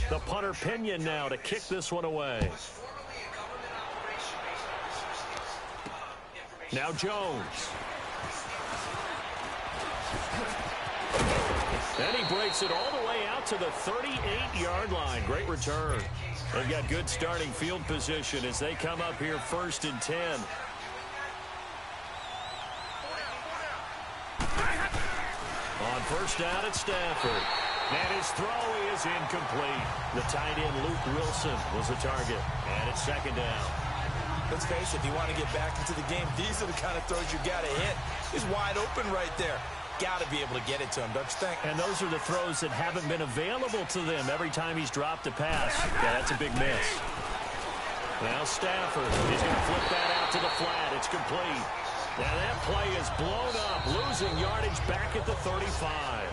The punter Pinion now to kick this one away. Now Jones. And he breaks it all the way out to the 38-yard line. Great return. They've got good starting field position as they come up here 1st and 10. On first down at Stafford. And his throw is incomplete. The tight end Luke Wilson was the target. And it's 2nd down. Let's face it, if you want to get back into the game, these are the kind of throws you got to hit. He's wide open right there. Got to be able to get it to him, don't you think? And those are the throws that haven't been available to them every time he's dropped a pass. Yeah, that's a big miss. Now Stafford. He's going to flip that out to the flat. It's complete. Now that play is blown up, losing yardage back at the 35.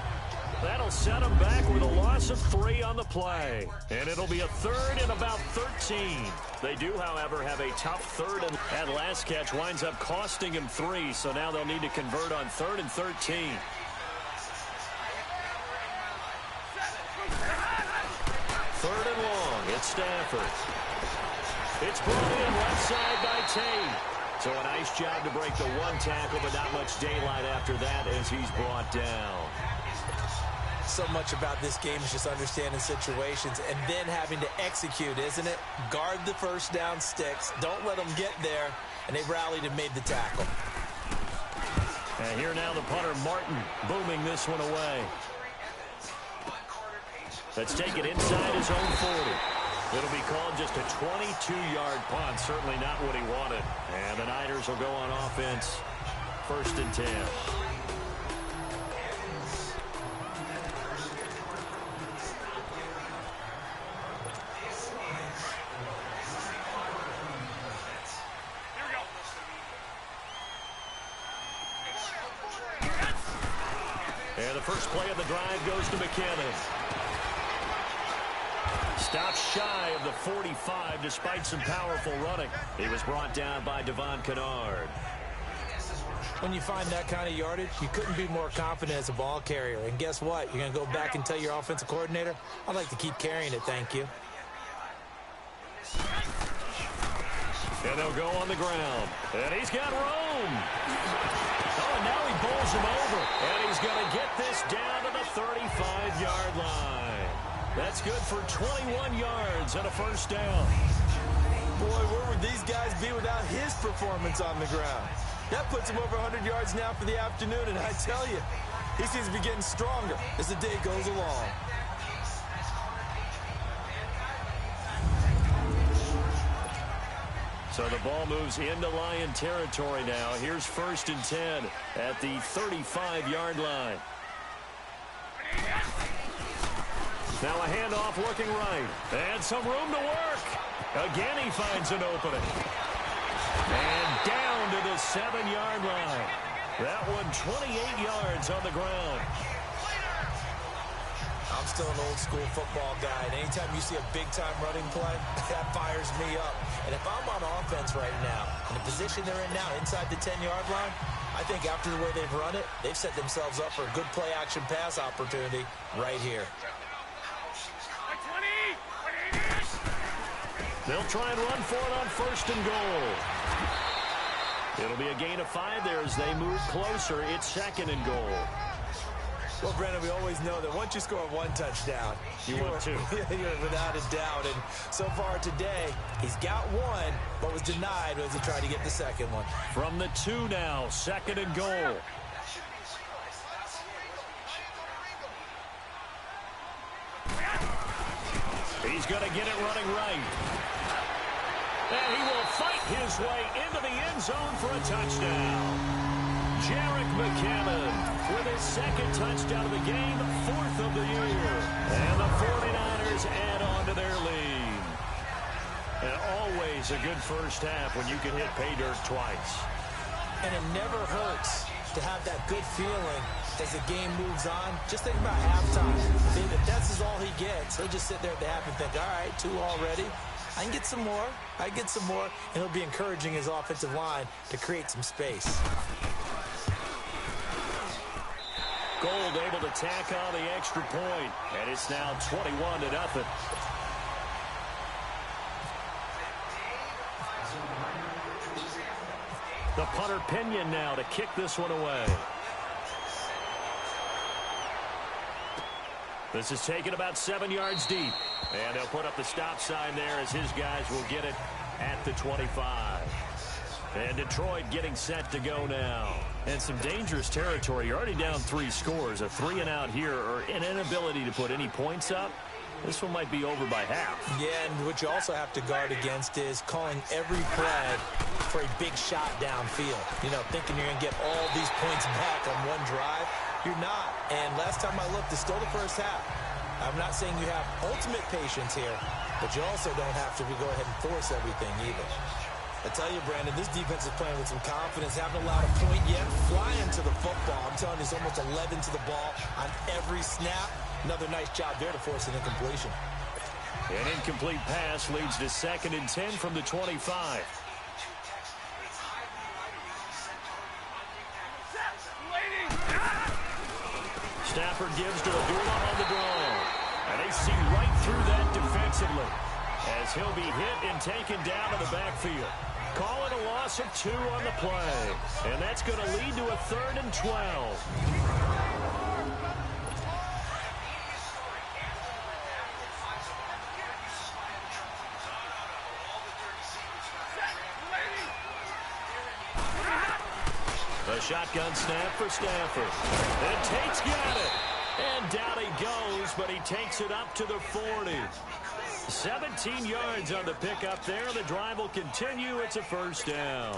That'll set him back with a loss of 3 on the play. And it'll be a 3rd and about 13. They do, however, have a tough 3rd, and that last catch winds up costing him 3, so now they'll need to convert on 3rd and 13. 3rd and long. It's Stafford. It's brought in left side by Tate. So a nice job to break the 1 tackle, but not much daylight after that as he's brought down. So much about this game is just understanding situations and then having to execute, isn't it? Guard the first down sticks. Don't let them get there. And they rallied and made the tackle. And here now the punter Martin booming this one away. Let's take it inside his own 40. It'll be called just a 22-yard punt. Certainly not what he wanted. And the Niners will go on offense. 1st and 10. And the first play of the drive goes to McKinnon. Stopped shy of the 45 despite some powerful running. He was brought down by Devon Kennard. When you find that kind of yardage, you couldn't be more confident as a ball carrier. And guess what? You're going to go back and tell your offensive coordinator, I'd like to keep carrying it, thank you. And they'll go on the ground. And he's got room. Oh, and now he bowls him over. And he's going to get this down to the 35-yard line. That's good for 21 yards and a first down. Boy, where would these guys be without his performance on the ground? That puts him over 100 yards now for the afternoon, and I tell you, he seems to be getting stronger as the day goes along. So the ball moves into Lion territory now. Here's 1st and 10 at the 35-yard line. Now a handoff looking right. And some room to work. Again, he finds an opening. And down to the 7-yard line. That one 28 yards on the ground. I'm still an old-school football guy, and anytime you see a big-time running play, that fires me up. And if I'm on offense right now, in the position they're in now, inside the 10-yard line, I think after the way they've run it, they've set themselves up for a good play-action pass opportunity right here. They'll try and run for it on 1st and goal. It'll be a gain of 5 there as they move closer. It's 2nd and goal. Well, Brandon, we always know that once you score 1 touchdown, you want 2. You're without a doubt. And so far today, he's got 1, but was denied as he tried to get the 2nd one. From the 2 now, 2nd and goal. He's going to get it running right. And he will fight his way into the end zone for a touchdown. Jerick McKinnon with his 2nd touchdown of the game, 4th of the year. And the 49ers add on to their lead. And always a good first half when you can hit pay dirt twice. And it never hurts to have that good feeling as the game moves on. Just think about halftime. If that's all he gets, he'll just sit there at the half and think, all right, 2 already. I can get some more. I can get some more. And he'll be encouraging his offensive line to create some space. Gold able to tack on the extra point, and it's now 21-0. The punter Pinion now to kick this one away. This is taken about 7 yards deep. And they'll put up the stop sign there as his guys will get it at the 25. And Detroit getting set to go now. And some dangerous territory. You're already down 3 scores. A 3-and-out here or an inability to put any points up. This one might be over by half. Yeah, and what you also have to guard against is calling every play for a big shot downfield. You know, thinking you're going to get all these points back on one drive. You're not. And last time I looked, it's still the first half. I'm not saying you have ultimate patience here, but you also don't have to go ahead and force everything either. I tell you, Brandon, this defense is playing with some confidence, haven't allowed a point yet, flying to the football. I'm telling you, it's almost 11 to the ball on every snap. Another nice job there to force an incompletion. An incomplete pass leads to 2nd and 10 from the 25. Stafford gives to Abdullah on the draw. And they see right through that defensively as he'll be hit and taken down in the backfield. Call it a loss of 2 on the play. And that's going to lead to a 3rd and 12. A shotgun snap for Stafford. And Tate's got it. And down he goes, but he takes it up to the 40. 17 yards on the pickup there. The drive will continue. It's a first down.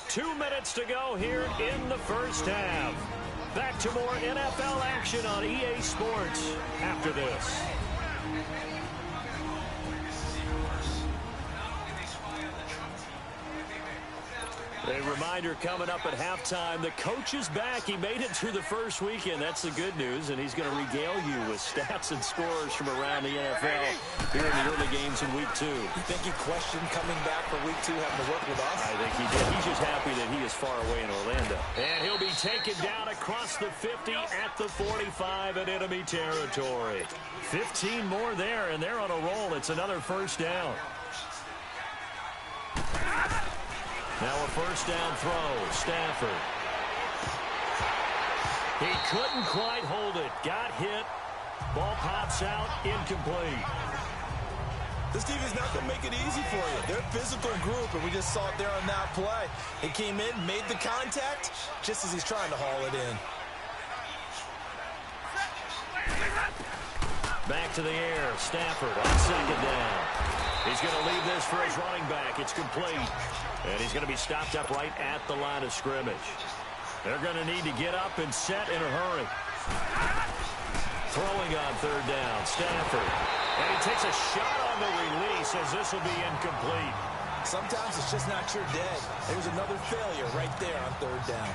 2 minutes to go here in the first half. Back to more NFL action on EA Sports after this. A reminder coming up at halftime, the coach is back. He made it through the first weekend. That's the good news, and he's going to regale you with stats and scores from around the NFL here in the early games in Week 2. You think he questioned coming back for Week 2 having to work with us? I think he did. He's just happy that he is far away in Orlando. And he'll be taken down across the 50 at the 45 in enemy territory. 15 more there, and they're on a roll. It's another first down. Now a first down throw. Stafford. He couldn't quite hold it. Got hit. Ball pops out. Incomplete. This defense is not going to make it easy for you. They're a physical group, and we just saw it there on that play. He came in, made the contact, just as he's trying to haul it in. Back to the air. Stafford on 2nd down. He's going to leave this for his running back. It's complete. And he's going to be stopped up right at the line of scrimmage. They're going to need to get up and set in a hurry. Throwing on 3rd down. Stafford. And he takes a shot on the release as this will be incomplete. Sometimes it's just not your day. There's another failure right there on 3rd down.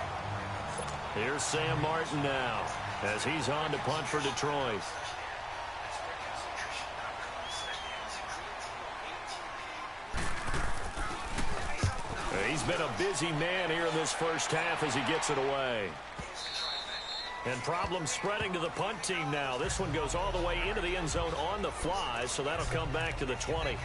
Here's Sam Martin now as he's on to punt for Detroit. He's been a busy man here in this first half as he gets it away. And problems spreading to the punt team now. This one goes all the way into the end zone on the fly, so that'll come back to the 20.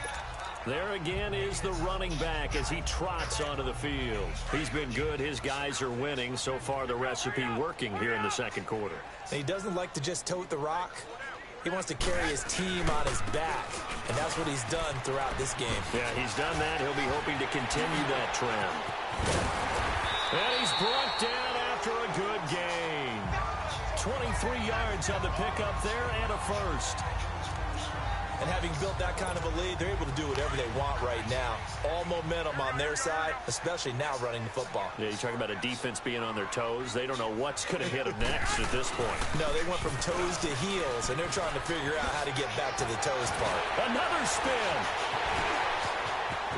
There again is the running back as he trots onto the field. He's been good. His guys are winning. So far, the recipe working here in the second quarter. He doesn't like to just tote the rock. He wants to carry his team on his back, and that's what he's done throughout this game. Yeah, he's done that. He'll be hoping to continue that trend. And he's brought down after a good gain. 23 yards on the pickup there and a first. And having built that kind of a lead, they're able to do whatever they want right now. All momentum on their side, especially now running the football. Yeah, you're talking about a defense being on their toes. They don't know what's going to hit them next at this point. No, they went from toes to heels, and they're trying to figure out how to get back to the toes part. Another spin.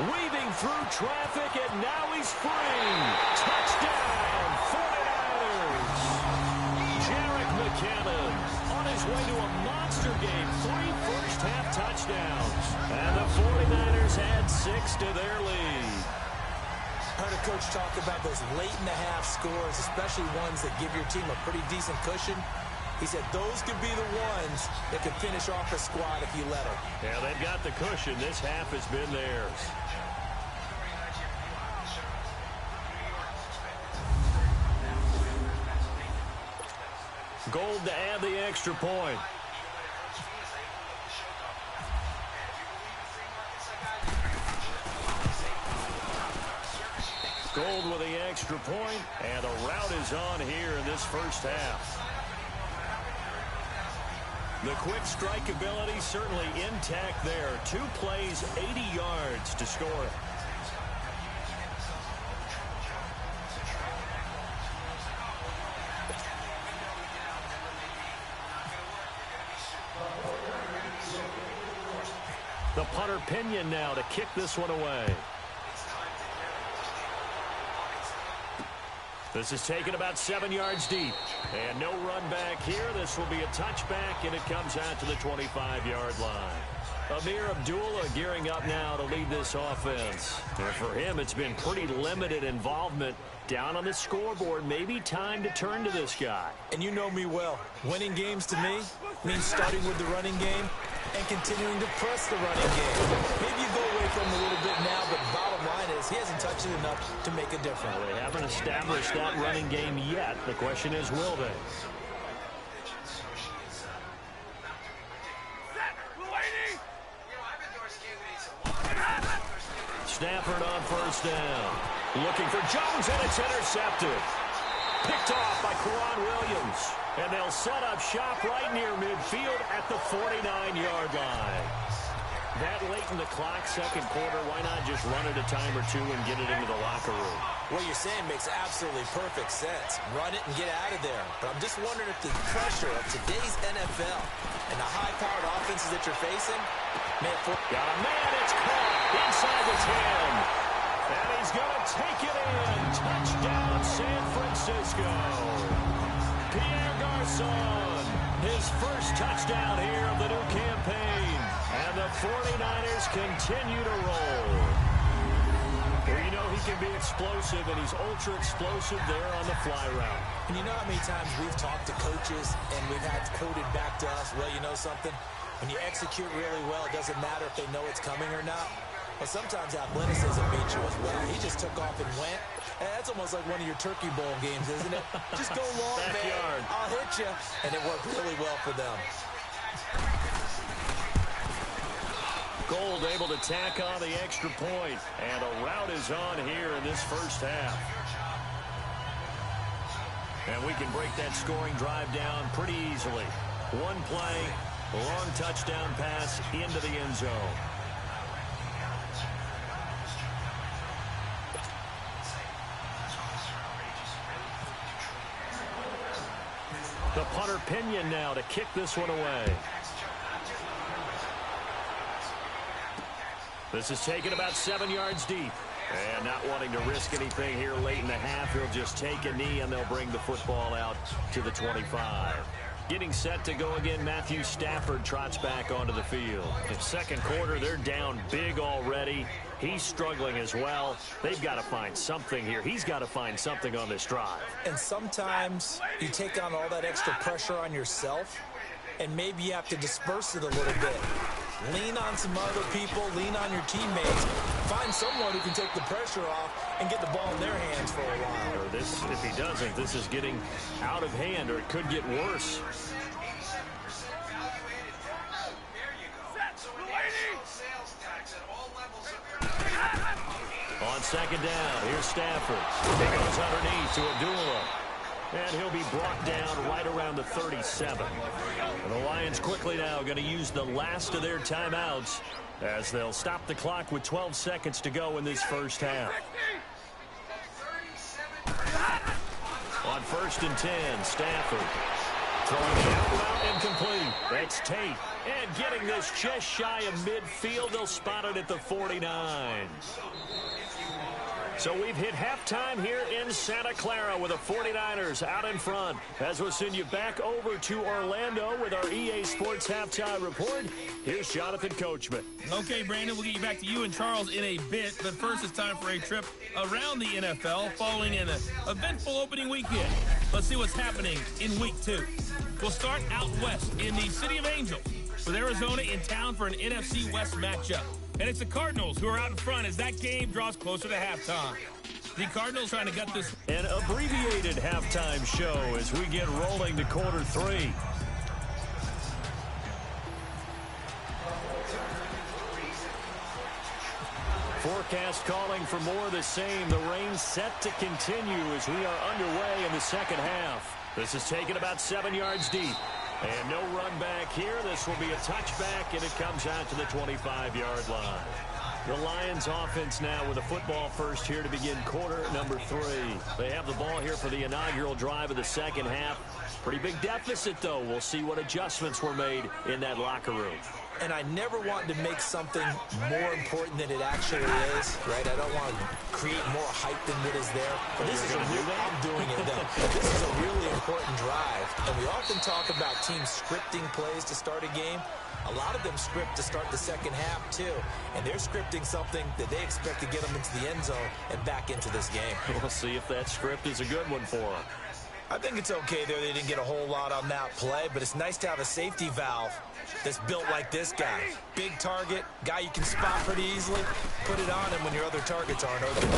Weaving through traffic, and now he's free. Touchdown, 49ers. Jerick McKinnon on his way to a monster game. 3 first-half touchdowns. And the 49ers add 6 to their lead. I heard a coach talk about those late-in-the-half scores, especially ones that give your team a pretty decent cushion. He said those could be the ones that could finish off a squad if you let them. Yeah, they've got the cushion. This half has been theirs. Gold to add the extra point. Gold with the extra point, and a rout is on here in this first half. The quick strike ability certainly intact there. 2 plays, 80 yards to score it. The punter Pinion now to kick this one away. This is taken about 7 yards deep. And no run back here. This will be a touchback, and it comes out to the 25-yard line. Amir Abdullah gearing up now to lead this offense. And for him, it's been pretty limited involvement down on the scoreboard. Maybe time to turn to this guy. And you know me well. Winning games to me means starting with the running game and continuing to press the running game. Maybe you go away from him a little bit now, but bottom line is he hasn't touched it enough to make a difference. Well, they haven't established that running game yet. The question is, will they? Stafford on first down. Looking for Jones, and it's intercepted. Picked off by Quran Williams. And they'll set up shop right near midfield at the 49-yard line. That late in the clock, second quarter, why not just run it a time or two and get it into the locker room? What you're saying makes absolutely perfect sense. Run it and get out of there. But I'm just wondering if the pressure of today's NFL and the high-powered offenses that you're facing, got a man, it's caught inside the 10. And he's going to take it in. Touchdown, San Francisco. Pierre Garçon, his first touchdown here of the new campaign. And the 49ers continue to roll. Well, you know he can be explosive, and he's ultra-explosive there on the fly route. And you know how many times we've talked to coaches and we've had quoted back to us, well, you know something? When you execute really well, it doesn't matter if they know it's coming or not. But sometimes athleticism beats you as well. He just took off and went. That's almost like one of your Turkey Bowl games, isn't it? Just go long, man. I'll hit you. And it worked really well for them. Gold able to tack on the extra point. And a rout is on here in this first half. And we can break that scoring drive down pretty easily. One play, a long touchdown pass into the end zone. The punter Pinion now to kick this one away. This is taken about 7 yards deep. And not wanting to risk anything here late in the half, he'll just take a knee and they'll bring the football out to the 25. Getting set to go again, Matthew Stafford trots back onto the field. In second quarter, they're down big already. He's struggling as well. They've got to find something here. He's got to find something on this drive. And sometimes you take on all that extra pressure on yourself, and maybe you have to disperse it a little bit. Lean on some other people, lean on your teammates. Find someone who can take the pressure off and get the ball in their hands for a while. Or this, if he doesn't, this is getting out of hand, or it could get worse. On second down, here's Stafford. He goes underneath to Abdullah. And he'll be brought down right around the 37. And the Lions quickly now going to use the last of their timeouts as they'll stop the clock with 12 seconds to go in this first half. On first and 10, Stafford throwing the out route incomplete. That's Tate. And getting this just shy of midfield. They'll spot it at the 49. So we've hit halftime here in Santa Clara with the 49ers out in front. As we'll send you back over to Orlando with our EA Sports Halftime Report, here's Jonathan Coachman. Okay, Brandon, we'll get you back to you and Charles in a bit. But first, it's time for a trip around the NFL following an eventful opening weekend. Let's see what's happening in Week 2. We'll start out west in the City of Angels with Arizona in town for an NFC West matchup. And it's the Cardinals who are out in front as that game draws closer to halftime. The Cardinals trying to gut this. An abbreviated halftime show as we get rolling to quarter 3. Forecast calling for more of the same. The rain set to continue as we are underway in the second half. This is taken about 7 yards deep. And no run back here. This will be a touchback, and it comes out to the 25-yard line. The Lions offense now with a football first here to begin quarter number 3. They have the ball here for the inaugural drive of the second half. Pretty big deficit, though. We'll see what adjustments were made in that locker room. And I never want to make something more important than it actually is, right? I don't want to create more hype than what is there. But this is I'm doing it, though. This is a really important drive. And we often talk about teams scripting plays to start a game. A lot of them script to start the second half, too. And they're scripting something that they expect to get them into the end zone and back into this game. We'll see if that script is a good one for them. I think it's okay there. They didn't get a whole lot on that play, but it's nice to have a safety valve that's built like this guy. Big target, guy you can spot pretty easily. Put it on him when your other targets aren't open.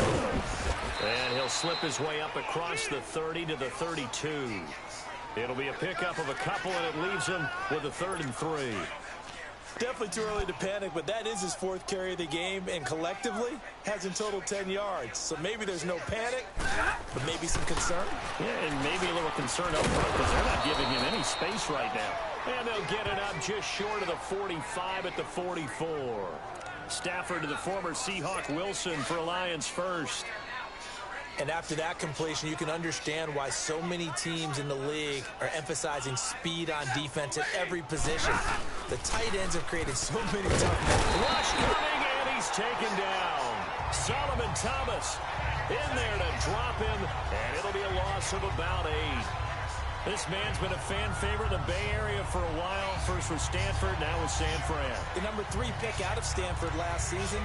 And he'll slip his way up across the 30 to the 32. It'll be a pickup of a couple, and it leaves him with a 3rd and 3. Definitely too early to panic, but that is his 4th carry of the game, and collectively has in total 10 yards. So maybe there's no panic, but maybe some concern. Yeah, and maybe a little concern up front because they're not giving him any space right now. And they'll get it up just short of the 45 at the 44. Stafford to the former Seahawk Wilson for Lions first. And after that completion, you can understand why so many teams in the league are emphasizing speed on defense at every position. The tight ends have created so many tough matches. Rush coming, and he's taken down. Solomon Thomas in there to drop him, and it'll be a loss of about 8. This man's been a fan favorite in the Bay Area for a while. First with Stanford, now with San Fran. The number 3 pick out of Stanford last season.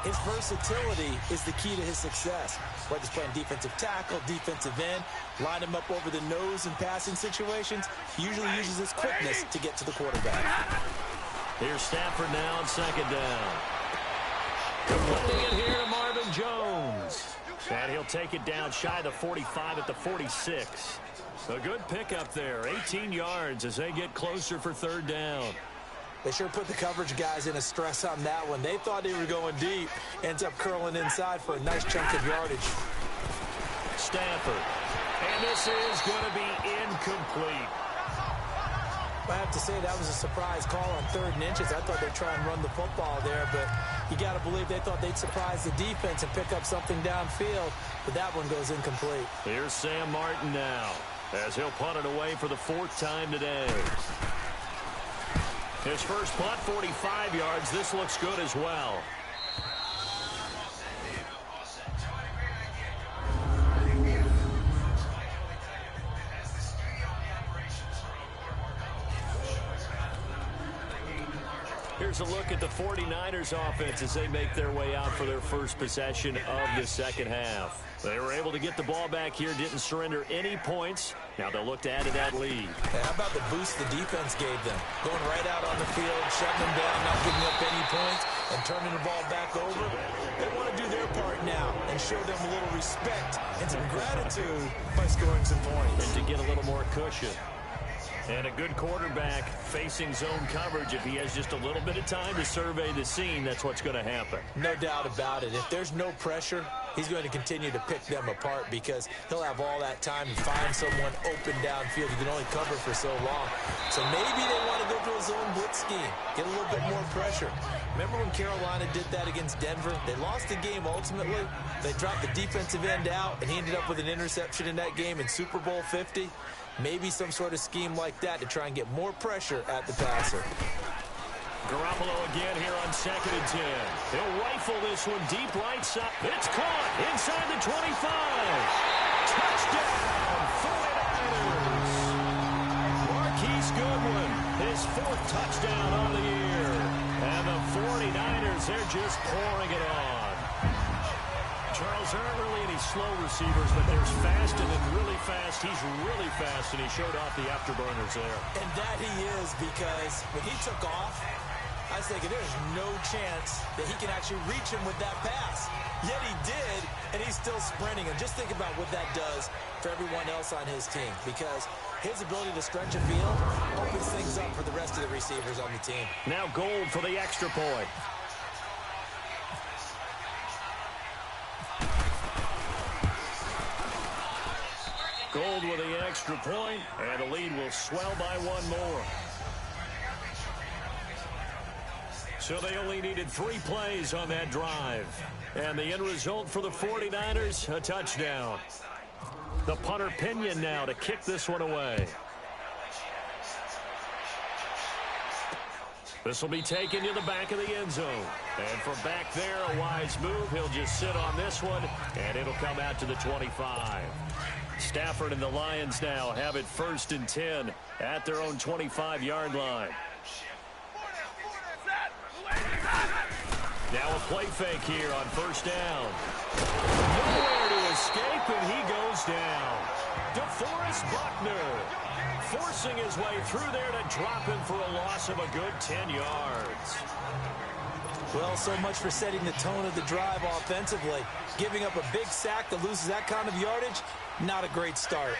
His versatility is the key to his success. Whether he's playing defensive tackle, defensive end, line him up over the nose in passing situations, he usually uses his quickness to get to the quarterback. Here's Stafford now on 2nd down. Completing it here to Marvin Jones. And he'll take it down shy of the 45 at the 46. A good pickup there, 18 yards as they get closer for 3rd down. They sure put the coverage guys in a stress on that one. They thought they were going deep. Ends up curling inside for a nice chunk of yardage. Stafford. And this is going to be incomplete. I have to say that was a surprise call on 3rd and inches. I thought they'd try and run the football there, but you got to believe they thought they'd surprise the defense and pick up something downfield, but that one goes incomplete. Here's Sam Martin now as he'll punt it away for the 4th time today. His first punt, 45 yards. This looks good as well. Here's a look at the 49ers offense as they make their way out for their first possession of the second half. They were able to get the ball back here, didn't surrender any points. Now they'll look to add to that lead. And how about the boost the defense gave them? Going right out on the field, shutting them down, not giving up any points, and turning the ball back over. They want to do their part now and show them a little respect and some gratitude by scoring some points. And to get a little more cushion. And a good quarterback facing zone coverage. If he has just a little bit of time to survey the scene, that's what's going to happen. No doubt about it. If there's no pressure, he's going to continue to pick them apart because he'll have all that time to find someone open downfield. You can only cover for so long. So maybe they want to go to a zone blitz scheme, get a little bit more pressure. Remember when Carolina did that against Denver? They lost the game ultimately. They dropped the defensive end out, and he ended up with an interception in that game in Super Bowl 50. Maybe some sort of scheme like that to try and get more pressure at the passer. Garoppolo again here on 2nd and 10. He'll rifle this one deep right side. It's caught inside the 25. Touchdown, 49ers. Marquise Goodwin, his 4th touchdown on the year. And the 49ers, they're just pouring it on. Charles, there aren't really any slow receivers, but there's fast and then really fast. He's really fast, and he showed off the afterburners there. And that he is, because when he took off, I was thinking there's no chance that he can actually reach him with that pass. Yet he did, and he's still sprinting. And just think about what that does for everyone else on his team, because his ability to stretch a field opens things up for the rest of the receivers on the team. Now Gold for the extra point. Gold with the extra point, and the lead will swell by 1 more. So they only needed 3 plays on that drive. And the end result for the 49ers, a touchdown. The punter Pinion now to kick this one away. This will be taken to the back of the end zone. And from back there, a wise move. He'll just sit on this one, and it'll come out to the 25. Stafford and the Lions now have it 1st and 10 at their own 25-yard line. Now a play fake here on 1st down. Nowhere to escape, and he goes down. DeForest Buckner forcing his way through there to drop him for a loss of a good 10 yards. Well, so much for setting the tone of the drive offensively. Giving up a big sack that loses that kind of yardage, not a great start.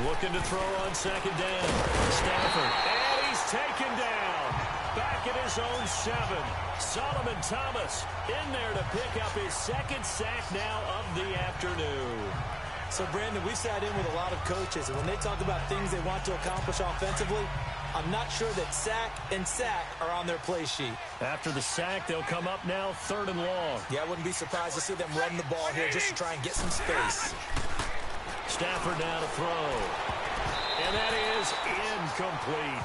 Looking to throw on 2nd down. Stafford, and he's taken down. Back at his own 7. Solomon Thomas in there to pick up his 2nd sack now of the afternoon. So, Brandon, we sat in with a lot of coaches, and when they talk about things they want to accomplish offensively, I'm not sure that sack and sack are on their play sheet. After the sack, they'll come up now 3rd and long. Yeah, I wouldn't be surprised to see them run the ball here just to try and get some space. Stafford now to throw. And that is incomplete.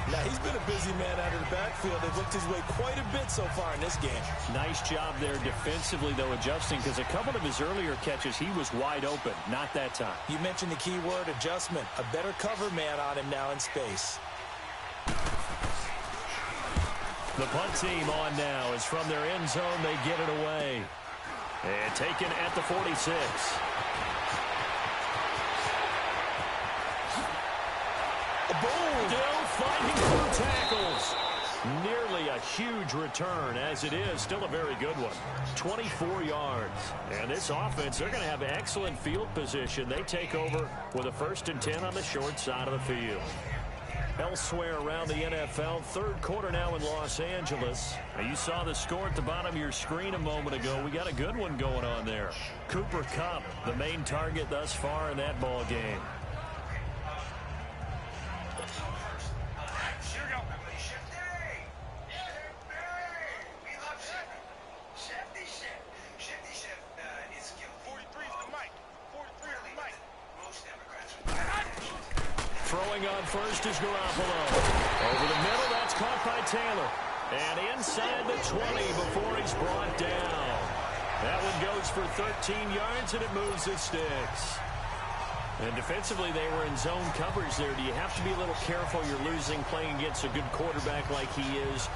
Now, he's been a busy man out of the backfield. They've looked his way quite a bit so far in this game. Nice job there defensively, though, adjusting, because a couple of his earlier catches, he was wide open. Not that time. You mentioned the key word, adjustment. A better cover man on him now in space. The punt team on now is from their end zone. They get it away. And taken at the 46. Still fighting through tackles. Nearly a huge return, as it is. Still a very good one. 24 yards. And this offense, they're going to have excellent field position. They take over with a 1st and 10 on the short side of the field. Elsewhere around the NFL, 3rd quarter now in Los Angeles. Now you saw the score at the bottom of your screen a moment ago. We got a good one going on there. Cooper Kupp, the main target thus far in that ball game. Throwing on first is Garoppolo. Over the middle, that's caught by Taylor. And inside the 20 before he's brought down. That one goes for 13 yards, and it moves the sticks. And defensively, they were in zone coverage there. Do you have to be a little careful? You're losing playing against a good quarterback like he is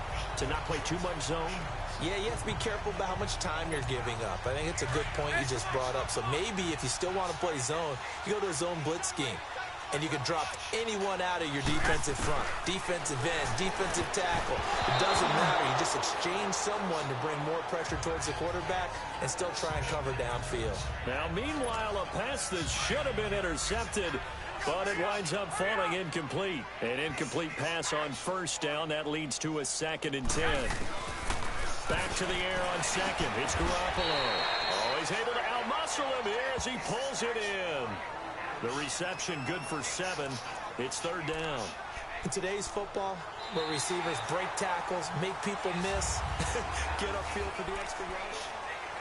to not play too much zone? Yeah, you have to be careful about how much time you're giving up. I think it's a good point you just brought up. So maybe if you still want to play zone, you go to a zone blitz scheme. And you can drop anyone out of your defensive front. Defensive end, defensive tackle. It doesn't matter. You just exchange someone to bring more pressure towards the quarterback and still try and cover downfield. Now, meanwhile, a pass that should have been intercepted, but it winds up falling incomplete. An incomplete pass on 1st down. That leads to a 2nd and 10. Back to the air on 2nd. It's Garoppolo. Oh, he's able to outmuscle him here as he pulls it in. The reception good for 7. It's 3rd down. In today's football, where receivers break tackles, make people miss, get upfield for the extra yardage.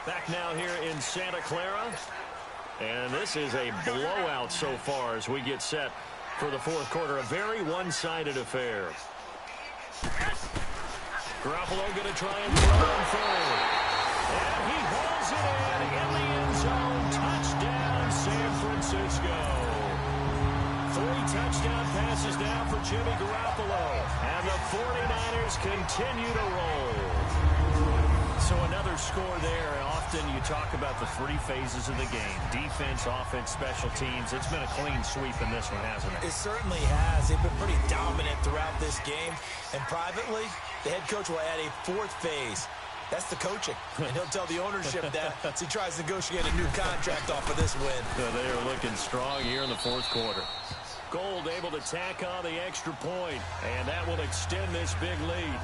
Back now here in Santa Clara. And this is a blowout so far as we get set for the fourth quarter. A very one-sided affair. Garoppolo going to try and throw on third. And he hauls it in the end zone. Touchdown, San Francisco. 3 touchdown passes now for Jimmy Garoppolo. And the 49ers continue to roll. So another score there. Often you talk about the 3 phases of the game. Defense, offense, special teams. It's been a clean sweep in this one, hasn't it? It certainly has. They've been pretty dominant throughout this game. And privately, the head coach will add a 4th phase. That's the coaching. And he'll tell the ownership that as he tries to negotiate a new contract off of this win. So they are looking strong here in the fourth quarter. Gold able to tack on the extra point. And that will extend this big lead.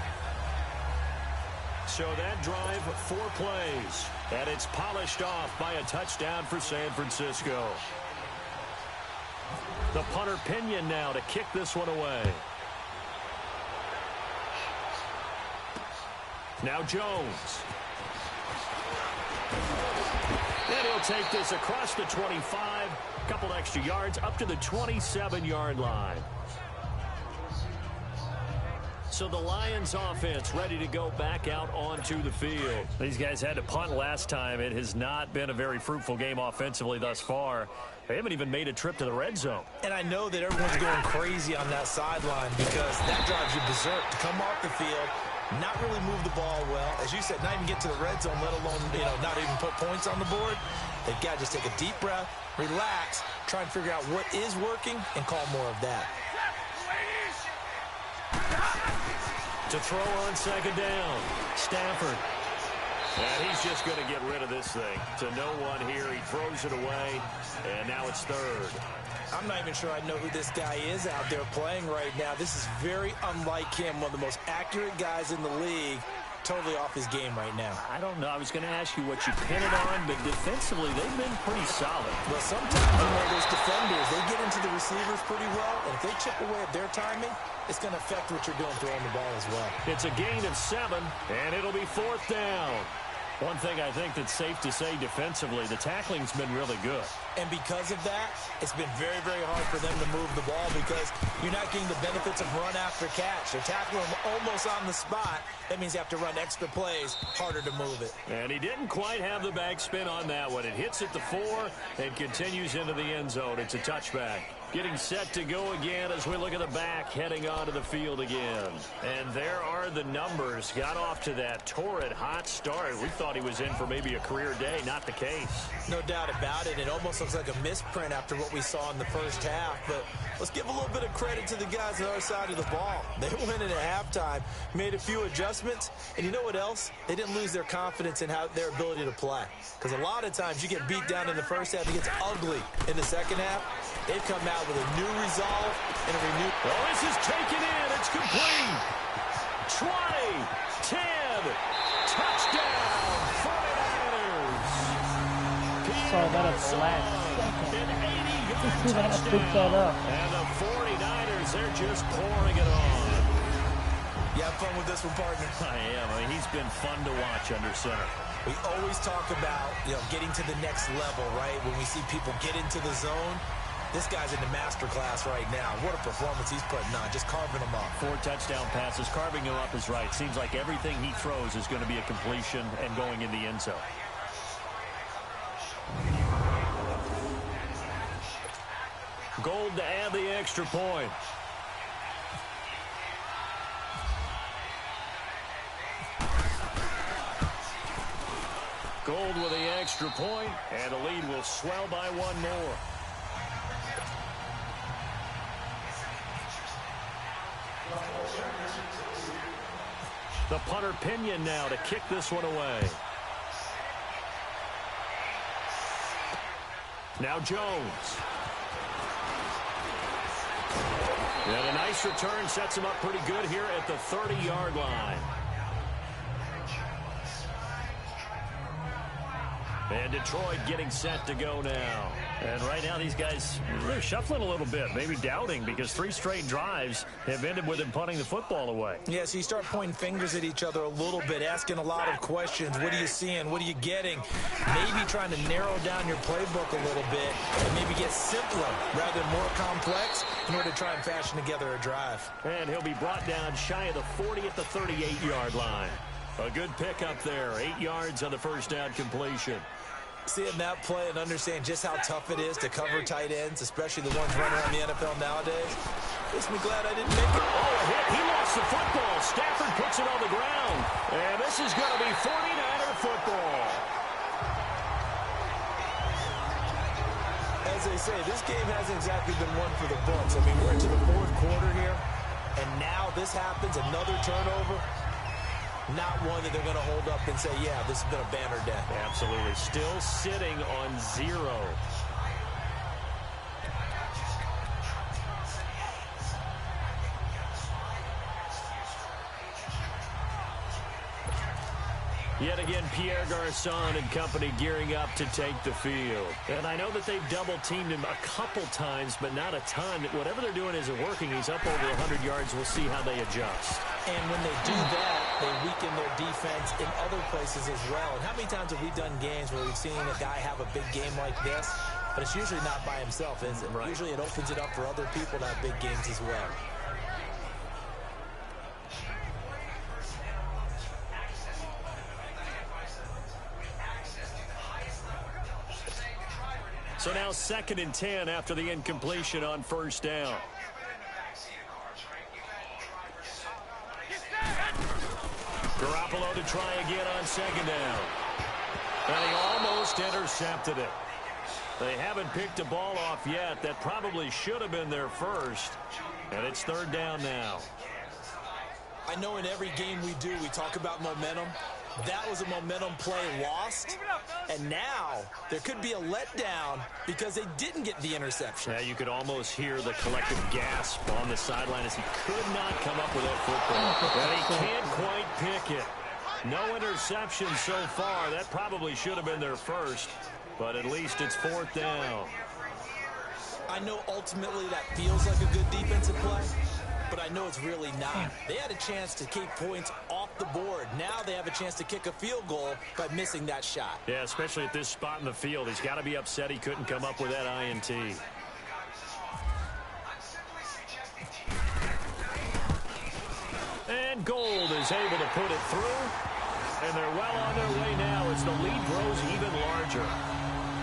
So that drive, 4 plays, and it's polished off by a touchdown for San Francisco. The punter Pinion now to kick this one away. Now Jones. And he'll take this across the 25, a couple extra yards up to the 27-yard line. So the Lions offense ready to go back out onto the field. These guys had to punt last time. It has not been a very fruitful game offensively thus far. They haven't even made a trip to the red zone. And I know that everyone's going crazy on that sideline because that drives you berserk to come off the field, not really move the ball well. As you said, not even get to the red zone, let alone, not even put points on the board. They've got to just take a deep breath, relax, try and figure out what is working and call more of that. To throw on second down, Stafford. And he's just going to get rid of this thing. To no one here, he throws it away, and now it's third. I'm not even sure I know who this guy is out there playing right now. This is very unlike him, one of the most accurate guys in the league. Totally off his game right now. I don't know. I was going to ask you what you pin it on, but defensively, they've been pretty solid. Well, sometimes, those defenders, they get into the receivers pretty well, and if they chip away at their timing, it's going to affect what you're doing throwing the ball as well. It's a gain of 7, and it'll be 4th down. One thing I think that's safe to say defensively, the tackling's been really good. And because of that, it's been very, very hard for them to move the ball because you're not getting the benefits of run after catch. They're tackling them almost on the spot. That means you have to run extra plays, harder to move it. And he didn't quite have the backspin on that one. It hits at the 4 and continues into the end zone. It's a touchback. Getting set to go again as we look at the back, heading onto the field again. And there are the numbers. Got off to that torrid hot start. We thought he was in for maybe a career day. Not the case. No doubt about it. It almost looks like a misprint after what we saw in the first half. But let's give a little bit of credit to the guys on the other side of the ball. They went in at halftime, made a few adjustments, and you know what else? They didn't lose their confidence in their ability to play. Because a lot of times you get beat down in the first half, it gets ugly in the second half. They've come out with a new resolve and a renewed... Oh, this is taken in. It's complete. 20, 10, touchdown, 49ers. Saw that at the last second. An 80-yard Just touchdown. pick that up. And the 49ers, they're just pouring it on. You have fun with this one, partner? I am. He's been fun to watch under center. We always talk about, getting to the next level, right? When we see people get into the zone, this guy's in the master class right now. What a performance he's putting on, just carving them up. 4 touchdown passes. Carving him up is right. Seems like everything he throws is going to be a completion and going in the end zone. Gold to add the extra point. Gold with the extra point, and the lead will swell by 1 more. The punter Pinion now to kick this one away. Now Jones. And a nice return sets him up pretty good here at the 30-yard line. And Detroit getting set to go now. And right now these guys, they're shuffling a little bit, maybe doubting, because 3 straight drives have ended with them punting the football away. Yeah, so you start pointing fingers at each other a little bit, asking a lot of questions. What are you seeing? What are you getting? Maybe trying to narrow down your playbook a little bit and maybe get simpler rather than more complex in order to try and fashion together a drive. And he'll be brought down shy of the 40 at the 38-yard line. A good pickup there, 8 yards on the first down completion. Seeing that play and understand just how tough it is to cover tight ends, especially the ones running around the NFL nowadays, makes me glad I didn't make it. Oh, a hit. He lost the football. Stafford puts it on the ground. And this is going to be 49er football. As they say, this game hasn't exactly been one for the books. I mean, we're into the 4th quarter here, and now this happens, another turnover. Not one that they're going to hold up and say, yeah, this has been a banner day. Absolutely. Still sitting on 0. Yet again, Pierre Garçon and company gearing up to take the field. And I know that they've double-teamed him a couple times, but not a ton. Whatever they're doing isn't working. He's up over 100 yards. We'll see how they adjust. And when they do that, they weaken their defense in other places as well. And how many times have we done games where we've seen a guy have a big game like this? But it's usually not by himself, is it? Right. Usually it opens it up for other people to have big games as well. So now 2nd and 10 after the incompletion on first down. Garoppolo to try again on 2nd down. And he almost intercepted it. They haven't picked a ball off yet. That probably should have been their first. And it's 3rd down now. I know in every game we do, we talk about momentum. That was a momentum play lost. And now there could be a letdown because they didn't get the interception. Yeah, you could almost hear the collective gasp on the sideline as he could not come up with that football. And he can't quite pick it. No interception so far. That probably should have been their first. But at least it's 4th down. I know ultimately that feels like a good defensive play, but I know it's really not. They had a chance to keep points off the board. Now they have a chance to kick a field goal by missing that shot. Yeah, especially at this spot in the field. He's got to be upset he couldn't come up with that INT. And Gold is able to put it through. And they're well on their way now as the lead grows even larger.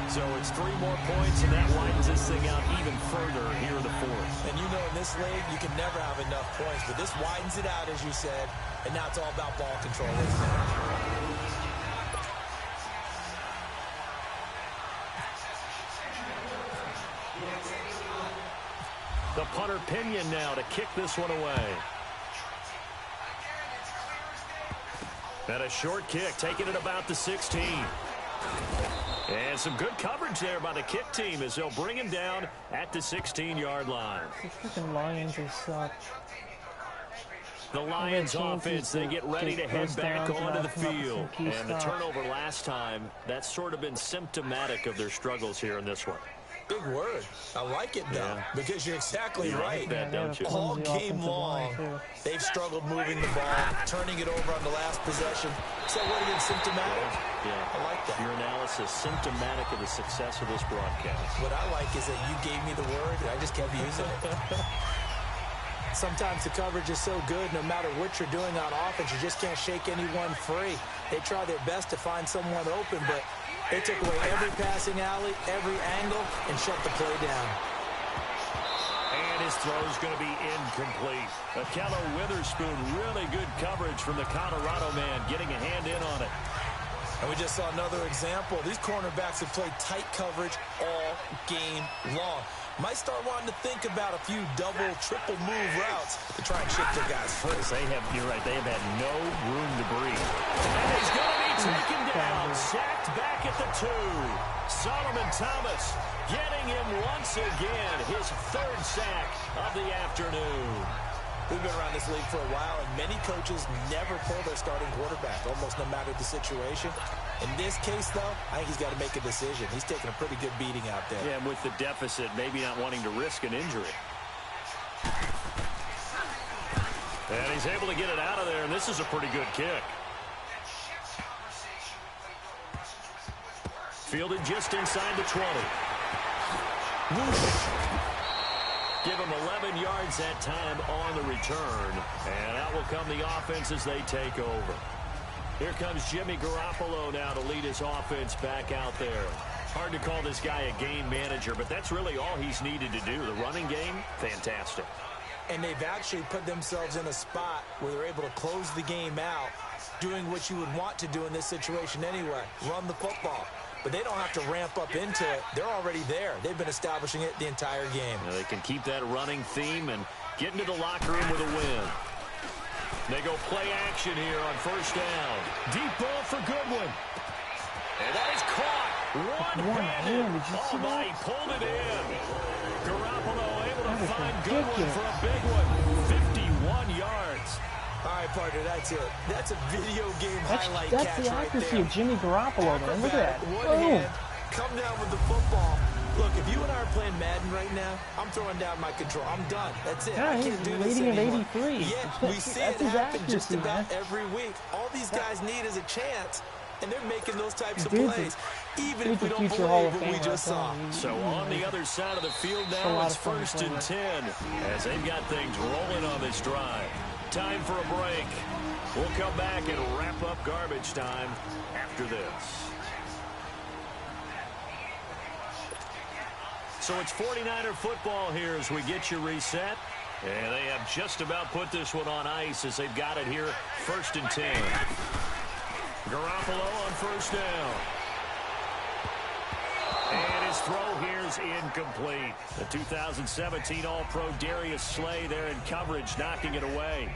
So it's 3 more points, and that widens this thing out even further here in the 4th. And you know in this league, you can never have enough points, but this widens it out, as you said, and now it's all about ball control, isn't it? The punter Pinion now to kick this one away. And a short kick, taking it about the 16. And some good coverage there by the kick team as they'll bring him down at the 16-yard line. The freaking Lions are suck. The Lions offense, they get ready to head back onto the field. And the turnover last time, that's sort of been symptomatic of their struggles here in this one. Big word. I like it, though, because you're exactly right. That, don't you? All game long, they've struggled moving the ball, turning it over on the last possession. So what again, symptomatic? Yeah, I like that. Your analysis, symptomatic of the success of this broadcast. What I like is that you gave me the word, and I just kept using it. Sometimes the coverage is so good, no matter what you're doing on offense, you just can't shake anyone free. They try their best to find someone open, but they took away every passing alley, every angle, and shut the play down. And his throw is going to be incomplete. Akello Witherspoon, really good coverage from the Colorado man, getting a hand in on it. And we just saw another example. These cornerbacks have played tight coverage all game long. Might start wanting to think about a few double, triple move routes to try and shift their guys free. You're right, they have had no room to breathe. And he's going to be taken down, sacked back at the 2. Solomon Thomas getting him once again, his 3rd sack of the afternoon. We've been around this league for a while, and many coaches never pull their starting quarterback, almost no matter the situation. In this case, though, I think he's got to make a decision. He's taking a pretty good beating out there. Yeah, and with the deficit, maybe not wanting to risk an injury. And he's able to get it out of there, and this is a pretty good kick. Fielded just inside the 20. Whoosh. Give him 11 yards that time on the return. And out will come the offense as they take over. Here comes Jimmy Garoppolo now to lead his offense back out there. Hard to call this guy a game manager, but that's really all he's needed to do. The running game, fantastic. And they've actually put themselves in a spot where they're able to close the game out, doing what you would want to do in this situation anyway, run the football. But they don't have to ramp up into it. They're already there. They've been establishing it the entire game. They can keep that running theme and get into the locker room with a win. They go play action here on first down. Deep ball for Goodwin. And that is caught. One-handed. Oh, my, he pulled it in. Garoppolo able to find Goodwin for a big one. 51 yards. All right, partner, that's it. That's a video game highlight that's catch the right accuracy there. of Jimmy Garoppolo, man. Look at that. One Boom. hand, come down with the football. Look, if you and I are playing Madden right now, I'm throwing down my control. I'm done. That's it. Yeah, I can't do this rating anymore. of 83. Yeah, we see it That's his happen just accuracy, about man. every week. All these guys need is a chance, and they're making those types of Dude's plays, even if a we don't future Hall believe of what we Famer, just saw. So on the other side of the field a now, lot it's of fun first and playing 10 as they've got things rolling on this drive. Time for a break. We'll come back and wrap up garbage time after this. So it's 49er football here as we get you reset. And they have just about put this one on ice as they've got it here, first and 10. Garoppolo on first down. And his throw here is incomplete. The 2017 All-Pro Darius Slay there in coverage, knocking it away.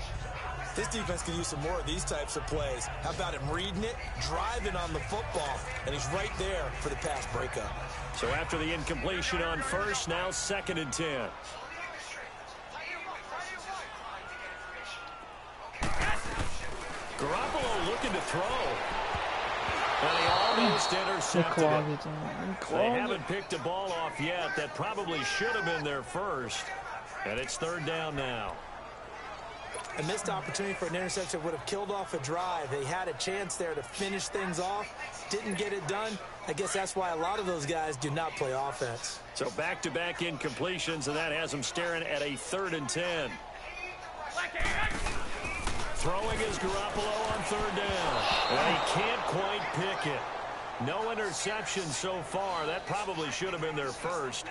This defense could use some more of these types of plays. How about him reading it, driving on the football, and he's right there for the pass breakup. So after the incompletion on first, now second and 10. Garoppolo looking to throw. And he almost intercepted it. They haven't picked a ball off yet. That probably should have been their first. And it's third down now. A missed opportunity for an interception would have killed off a drive. They had a chance there to finish things off. Didn't get it done. I guess that's why a lot of those guys do not play offense. So back-to-back incompletions, and that has them staring at a third and 10. Throwing is Garoppolo on third down. And he can't quite pick it. No interception so far. That probably should have been their first,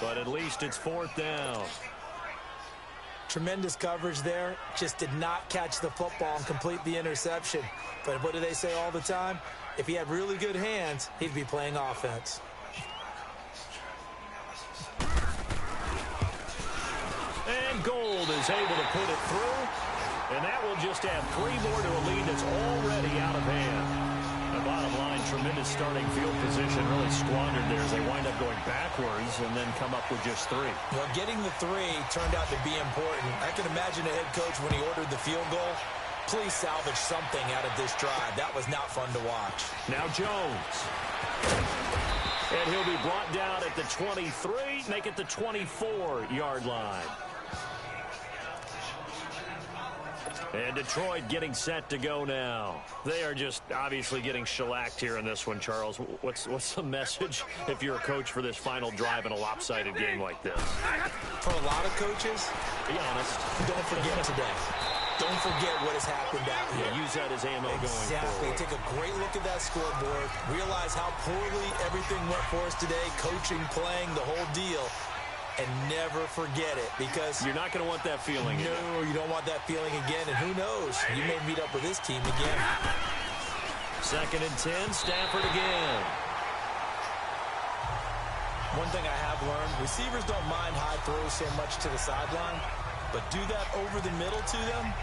but at least it's fourth down. Tremendous coverage there. Just did not catch the football and complete the interception. But what do they say all the time? If he had really good hands, he'd be playing offense. And Gold is able to put it through. And that will just add 3 more to a lead that's already out of hand. The bottom line, tremendous starting field position, really squandered there as they wind up going backwards and then come up with just 3. Well, getting the 3 turned out to be important. I can imagine a head coach when he ordered the field goal. Please salvage something out of this drive. That was not fun to watch. Now Jones. And he'll be brought down at the 23, make it the 24-yard line. And Detroit getting set to go now. They are just obviously getting shellacked here in this one, Charles. What's the message if you're a coach for this final drive in a lopsided game like this? For a lot of coaches, be honest, don't forget today. Don't forget what has happened out here. Yeah, use that as ammo going forward. Take a great look at that scoreboard. Realize how poorly everything went for us today. Coaching, playing, the whole deal. And never forget it, because you're not going to want that feeling. No, you don't want that feeling again. And who knows? You may meet up with this team again. Second and 10, Stafford again. One thing I have learned, receivers don't mind high throws so much to the sideline, but do that over the middle to them,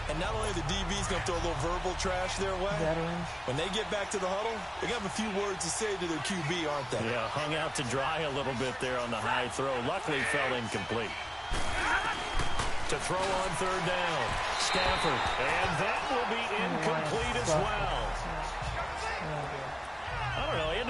and not only the DB's going to throw a little verbal trash their way, when they get back to the huddle, they're going to have a few words to say to their QB, aren't they? Yeah, hung out to dry a little bit there on the high throw. Luckily fell incomplete. To throw on third down, Stafford, and that will be incomplete as well.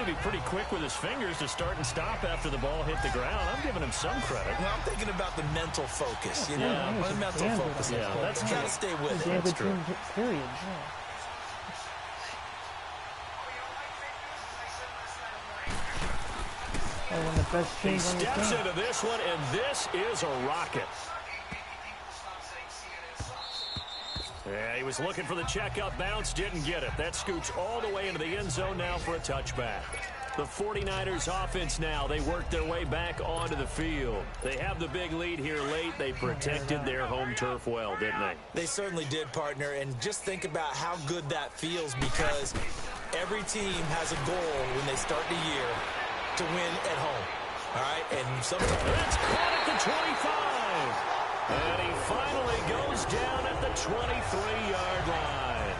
be pretty quick with his fingers to start and stop after the ball hit the ground. I'm giving him some credit. Well, I'm thinking about the mental focus, you know, Yeah, the mental focus. Yeah, that's got to stay with it. That's true. Period. Yeah. And one of the best He teams on the steps team. into this one, and this is a rocket. Yeah, he was looking for the checkup bounce, didn't get it. That scoots all the way into the end zone now for a touchback. The 49ers offense now, they work their way back onto the field. They have the big lead here late. They protected their home turf well, didn't they? They certainly did, partner, and just think about how good that feels because every team has a goal when they start the year to win at home. All right, and sometimes it's caught at the 25. And he finally goes down at the 23-yard line.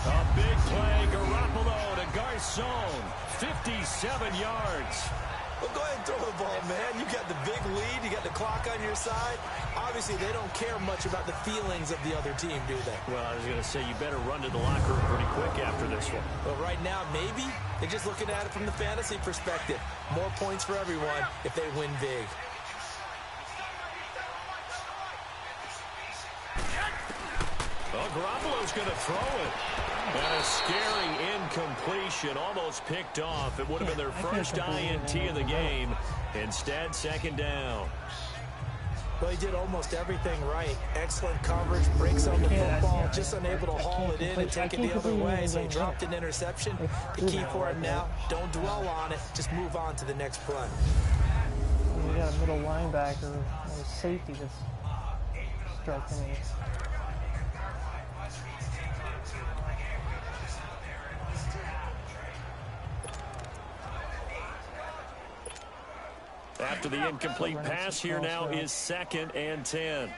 A big play, Garoppolo to Garcon, 57 yards. Well, go ahead and throw the ball, man. You got the big lead. You got the clock on your side. Obviously, they don't care much about the feelings of the other team, do they? Well, I was going to say, you better run to the locker room pretty quick after this one. But right now, maybe they're just looking at it from the fantasy perspective. More points for everyone if they win big. Well, Garoppolo's going to throw it. And a scary incompletion, almost picked off. It would have been their first INT of the game. Instead, second down. Well, he did almost everything right. Excellent coverage, breaks on the football, just unable to haul it in and take it the other way, so he dropped an interception. The key for him now, don't dwell on it, just move on to the next play. You got a middle linebacker and a safety that's striking me. After the incomplete pass, here now is 2nd and 10.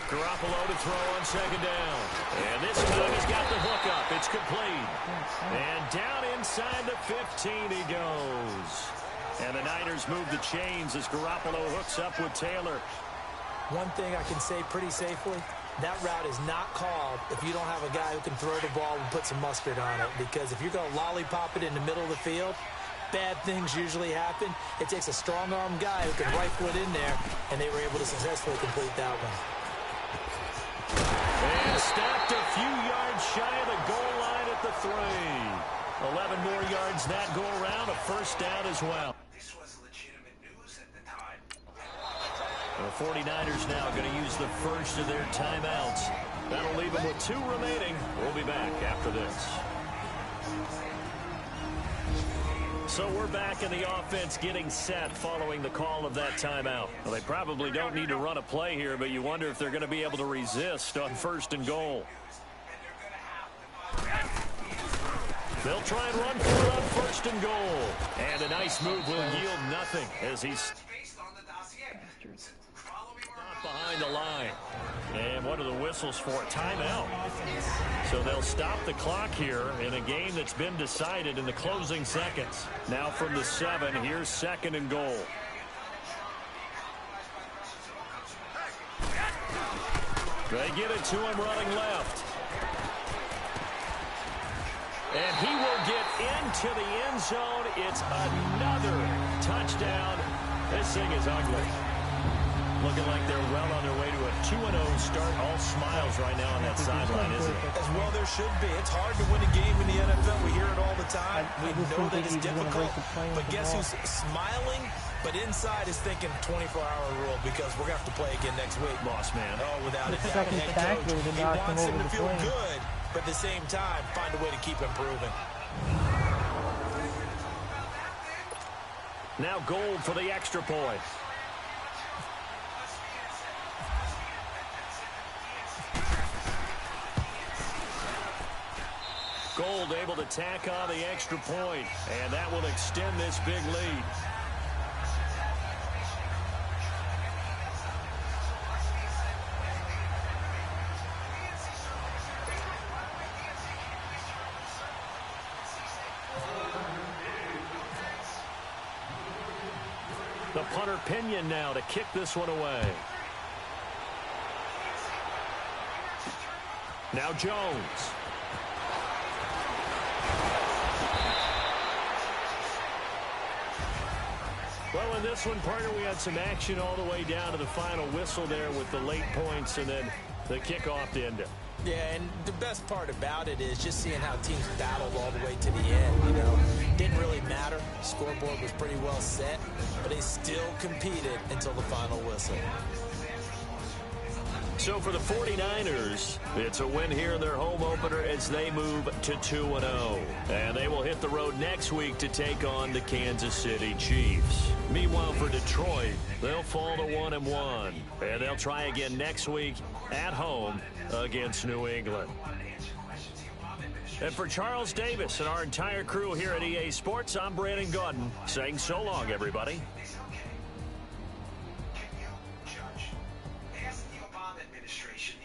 Garoppolo to throw on 2nd down. And this time he's got the hook up. It's complete. And down inside the 15 he goes. And the Niners move the chains as Garoppolo hooks up with Taylor. One thing I can say pretty safely, that route is not called if you don't have a guy who can throw the ball and put some mustard on it. Because if you're going to lollipop it in the middle of the field, bad things usually happen. It takes a strong-arm guy who can rifle it in there, and they were able to successfully complete that one. And stopped a few yards shy of the goal line at the 3. 11 more yards that go around, a first down as well. This was legitimate news at the time. The 49ers now going to use the first of their timeouts. That'll leave them with 2 remaining. We'll be back after this. So we're back in the offense getting set following the call of that timeout. Well, they probably don't need to run a play here, but you wonder if they're going to be able to resist on 1st and goal. They'll try and run for it on 1st and goal. And a nice move will yield nothing as he's behind the line. And what are the whistles for? Timeout. So they'll stop the clock here in a game that's been decided in the closing seconds. Now from the 7, here's 2nd and goal. They get it to him running left. And he will get into the end zone. It's another touchdown. This thing is ugly. Looking like they're well on their way to a 2-0 start. All smiles right now on that sideline, isn't it? As well there should be. It's hard to win a game in the NFL. We hear it all the time. We know that it's difficult. But guess who's smiling, but inside is thinking 24-hour rule because we're going to have to play again next week. Boss man. Oh, without a doubt. Head coach, he wants him to feel good, but at the same time, find a way to keep improving. Now Gold for the extra point. Gold able to tack on the extra point, and that will extend this big lead. The punter Pinion now to kick this one away. Now Jones. in this one, partner, we had some action all the way down to the final whistle there with the late points and then the kickoff to end it. Yeah, and the best part about it is just seeing how teams battled all the way to the end, you know. Didn't really matter. Scoreboard was pretty well set, but they still competed until the final whistle. So for the 49ers, it's a win here in their home opener as they move to 2-0. And they will hit the road next week to take on the Kansas City Chiefs. Meanwhile, for Detroit, they'll fall to 1-1. And they'll try again next week at home against New England. And for Charles Davis and our entire crew here at EA Sports, I'm Brandon Gaudin saying so long, everybody. Judge, has the Obama administration